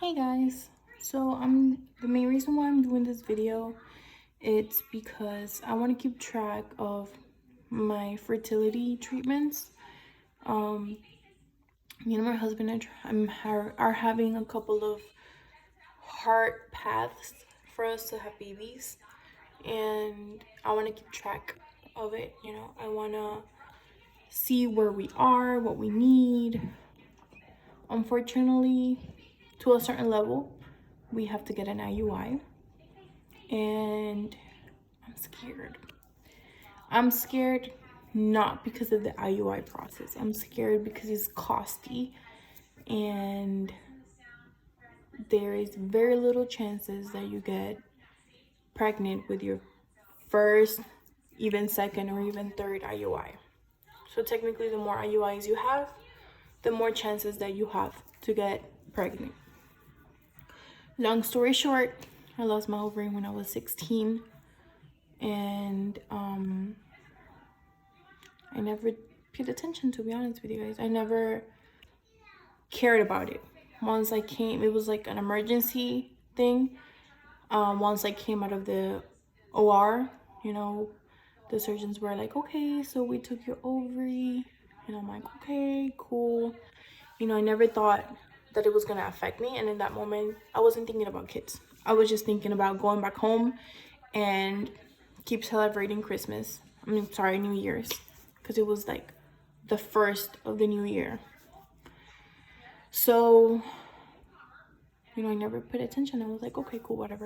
Hey guys, so the main reason why I'm doing this video, it's because I want to keep track of my fertility treatments. Me and my husband are having a couple of hard paths for us to have babies, and I want to keep track of it. I want to see where we are, what we need. Unfortunately, to a certain level, we have to get an IUI, and I'm scared. I'm scared not because of the IUI process. I'm scared because it's costly, and there is very little chances that you get pregnant with your first, even second, or even third IUI. So technically, the more IUIs you have, the more chances that you have to get pregnant. Long story short, I lost my ovary when I was 16, and I never paid attention, to be honest with you guys. I never cared about it. Once I came, it was like an emergency thing. Once I came out of the OR, the surgeons were like, okay, so we took your ovary. And I'm like, okay, cool. I never thought that it was going to affect me. And in that moment, I wasn't thinking about kids. I was just thinking about going back home and keep celebrating Christmas. New Year's. Because it was like the first of the new year. So, I never paid attention. I was like, okay, cool, whatever.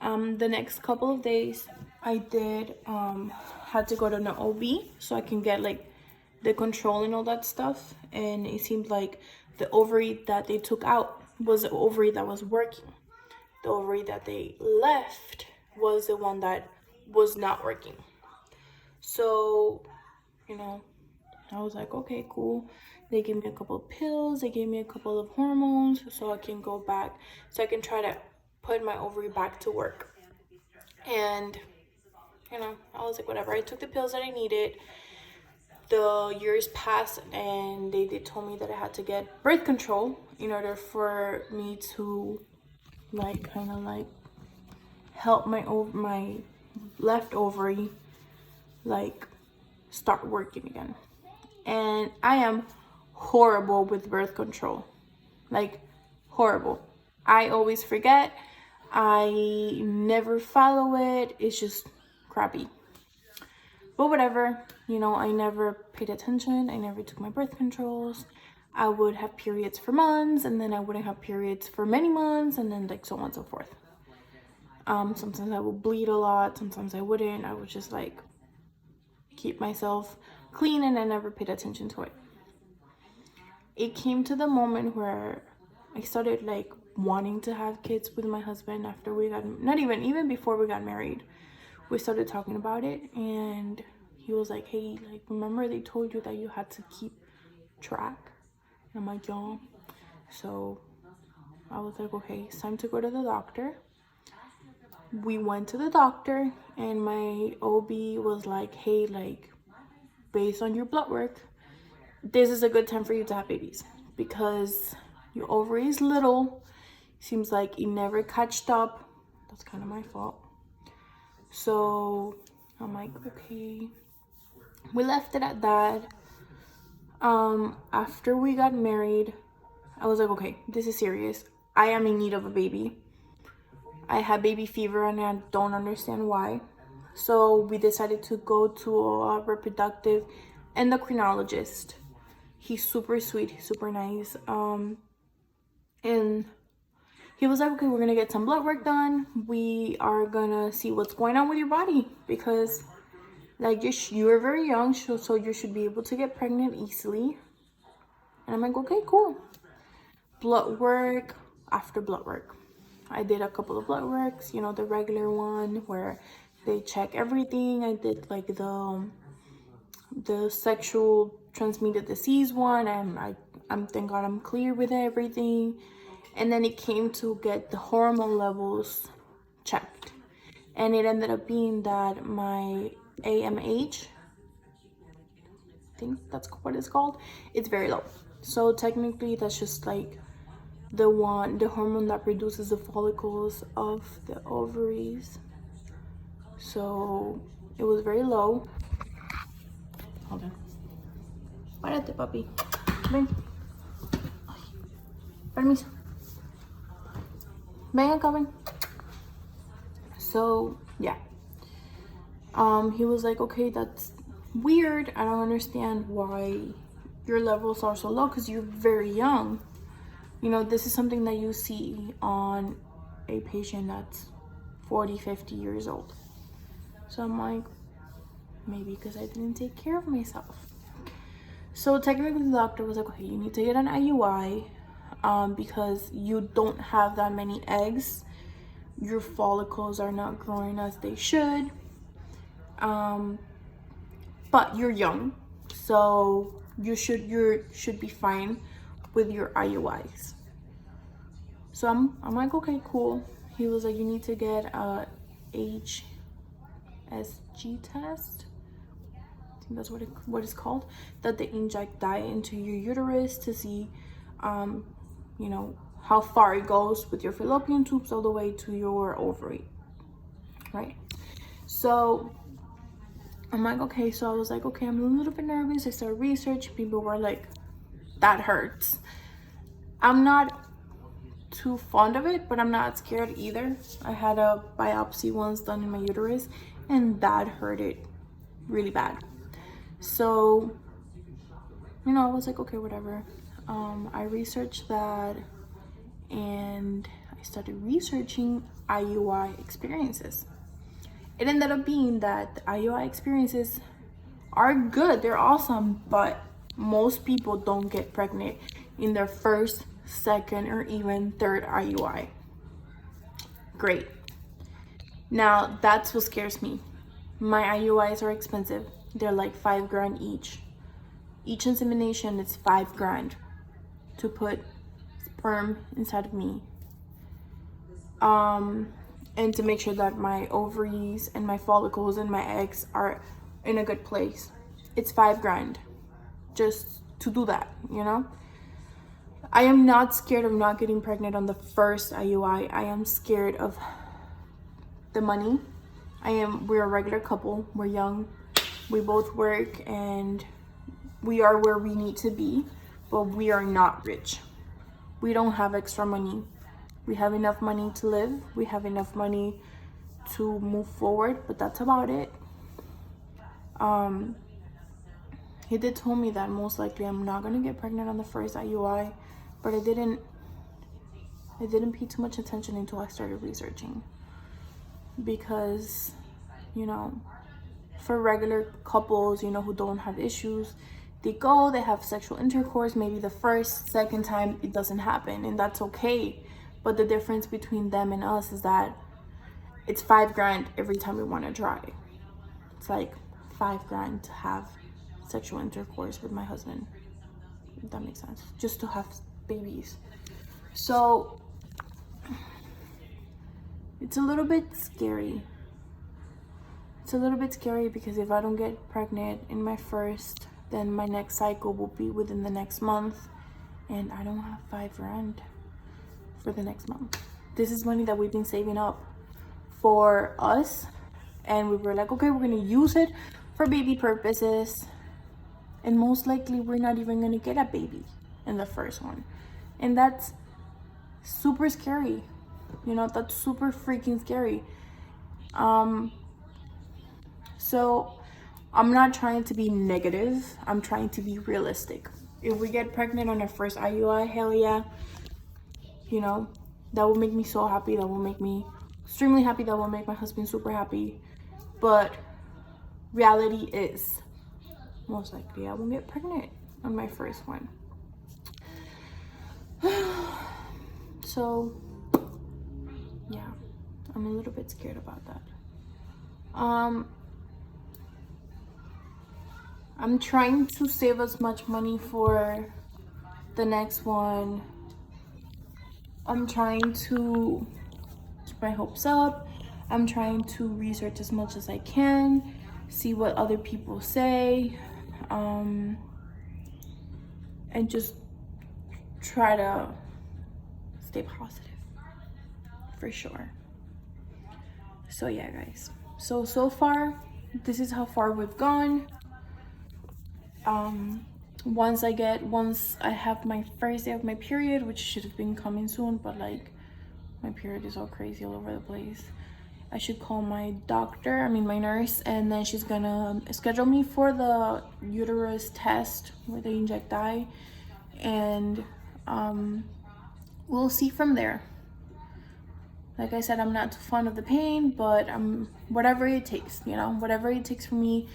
The next couple of days, I did had to go to an OB so I can get like the control and all that stuff. And it seemed like the ovary that they took out was the ovary that was working. The ovary that they left was the one that was not working. So, I was like, okay, cool. They gave me a couple of pills. They gave me a couple of hormones so I can go back, so I can try to put my ovary back to work. And, I was like, whatever. I took the pills that I needed. The years passed, and they told me that I had to get birth control in order for me to, help my left ovary, start working again. And I am horrible with birth control. Horrible. I always forget. I never follow it. It's just crappy. But whatever, I never paid attention. I never took my birth controls. I would have periods for months, and then I wouldn't have periods for many months, and then so on and so forth. Sometimes I would bleed a lot. Sometimes I wouldn't. I would just keep myself clean, and I never paid attention to it. It came to the moment where I started wanting to have kids with my husband after we got, not even before we got married. We started talking about it, and he was like, hey, remember they told you that you had to keep track? And I'm like, yeah. So I was like, okay, it's time to go to the doctor. We went to the doctor, and my OB was like, hey, based on your blood work, this is a good time for you to have babies because your ovary is little. Seems like it never catched up. That's kind of my fault. So I'm like, okay. We left it at that. After we got married, I was like, okay, this is serious. I am in need of a baby. I had baby fever, and I don't understand why. So we decided to go to a reproductive endocrinologist. He's super sweet. He's super nice. And he was like, okay, we're gonna get some blood work done. We are gonna see what's going on with your body because you're very young, so you should be able to get pregnant easily. And I'm like, okay, cool. Blood work. After blood work, I did a couple of blood works, the regular one where they check everything. I did the sexual transmitted disease one, and I'm thank God I'm clear with everything. And then it came to get the hormone levels checked, and it ended up being that my AMH, I think that's what it's called, it's very low. So technically that's just the hormone that produces the follicles of the ovaries. So it was very low. Hold on. Párate, papi. Ven. Permiso. Ven acá, ven. So yeah. He was like, okay, that's weird. I don't understand why your levels are so low, because you're very young. You know, this is something that you see on a patient that's 40, 50 years old. So I'm like, maybe because I didn't take care of myself. So technically the doctor was like, okay, you need to get an IUI because you don't have that many eggs. Your follicles are not growing as they should. But you're young, so you should be fine with your IUIs. So I'm like, okay, cool. He was like, you need to get a HSG test. I think that's what it's called. That they inject dye into your uterus to see, you know, how far it goes with your fallopian tubes all the way to your ovary, right? So I'm like, okay. So I was like, okay, I'm a little bit nervous. I started researching. People were like, that hurts. I'm not too fond of it, but I'm not scared either. I had a biopsy once done in my uterus, and that hurt it really bad. So, you know, I was like, okay, whatever. I researched that, and I started researching IUI experiences. It ended up being that the IUI experiences are good, they're awesome, but most people don't get pregnant in their first, second, or even third IUI. Great. Now that's what scares me. My IUIs are expensive. They're like $5,000 each. Each insemination is $5,000 to put sperm inside of me. And to make sure that my ovaries and my follicles and my eggs are in a good place. It's $5,000 just to do that, you know? I am not scared of not getting pregnant on the first IUI. I am scared of the money. We're a regular couple. We're young. We both work and we are where we need to be, but we are not rich. We don't have extra money. We have enough money to live. We have enough money to move forward, but that's about it. He did tell me that most likely I'm not gonna get pregnant on the first IUI, but I didn't pay too much attention until I started researching, because, you know, for regular couples, you know, who don't have issues, they have sexual intercourse, maybe the first, second time it doesn't happen, and that's okay. But the difference between them and us is that it's $5,000 every time we want to try. It's like $5,000 to have sexual intercourse with my husband, if that makes sense, just to have babies. So it's a little bit scary. It's a little bit scary because if I don't get pregnant in my first, then my next cycle will be within the next month, and I don't have $5,000 for the next month. This is money that we've been saving up for us, and we were like, okay, we're gonna use it for baby purposes, and most likely we're not even gonna get a baby in the first one, and that's super scary. You know, that's super freaking scary. So I'm not trying to be negative, I'm trying to be realistic. If we get pregnant on our first IUI, hell yeah. You know, that will make me so happy. That will make me extremely happy. That will make my husband super happy. But reality is, most likely I won't get pregnant on my first one. So yeah, I'm a little bit scared about that. I'm trying to save as much money for the next one. I'm trying to keep my hopes up. I'm trying to research as much as I can, see what other people say, and just try to stay positive for sure. So yeah, guys, so far this is how far we've gone. Once I have my first day of my period, which should have been coming soon, but like my period is all crazy all over the place, I should call my doctor, my nurse, and then she's gonna schedule me for the uterus test where they inject dye, and we'll see from there. Like I said, I'm not too fond of the pain, but whatever it takes, whatever it takes for me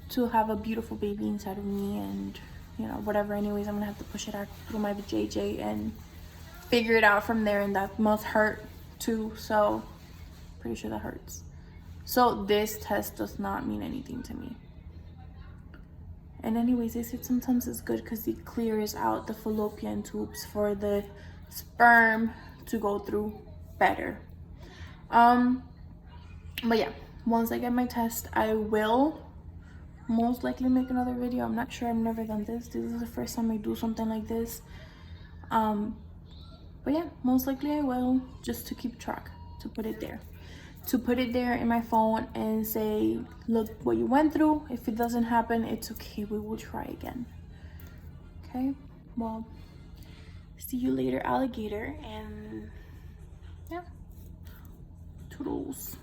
to have a beautiful baby inside of me, and whatever. Anyways, I'm gonna have to push it out through my JJ and figure it out from there, and that must hurt too, so pretty sure that hurts. So this test does not mean anything to me. And anyways, they said sometimes it's good because it clears out the fallopian tubes for the sperm to go through better. But yeah, once I get my test, I will most likely make another video. I'm not sure, I've never done this. This is the first time I do something like this. But yeah, most likely I will, just to keep track, to put it there in my phone and say, look what you went through. If it doesn't happen, it's okay, we will try again. Okay, well, see you later, alligator, and yeah, toodles.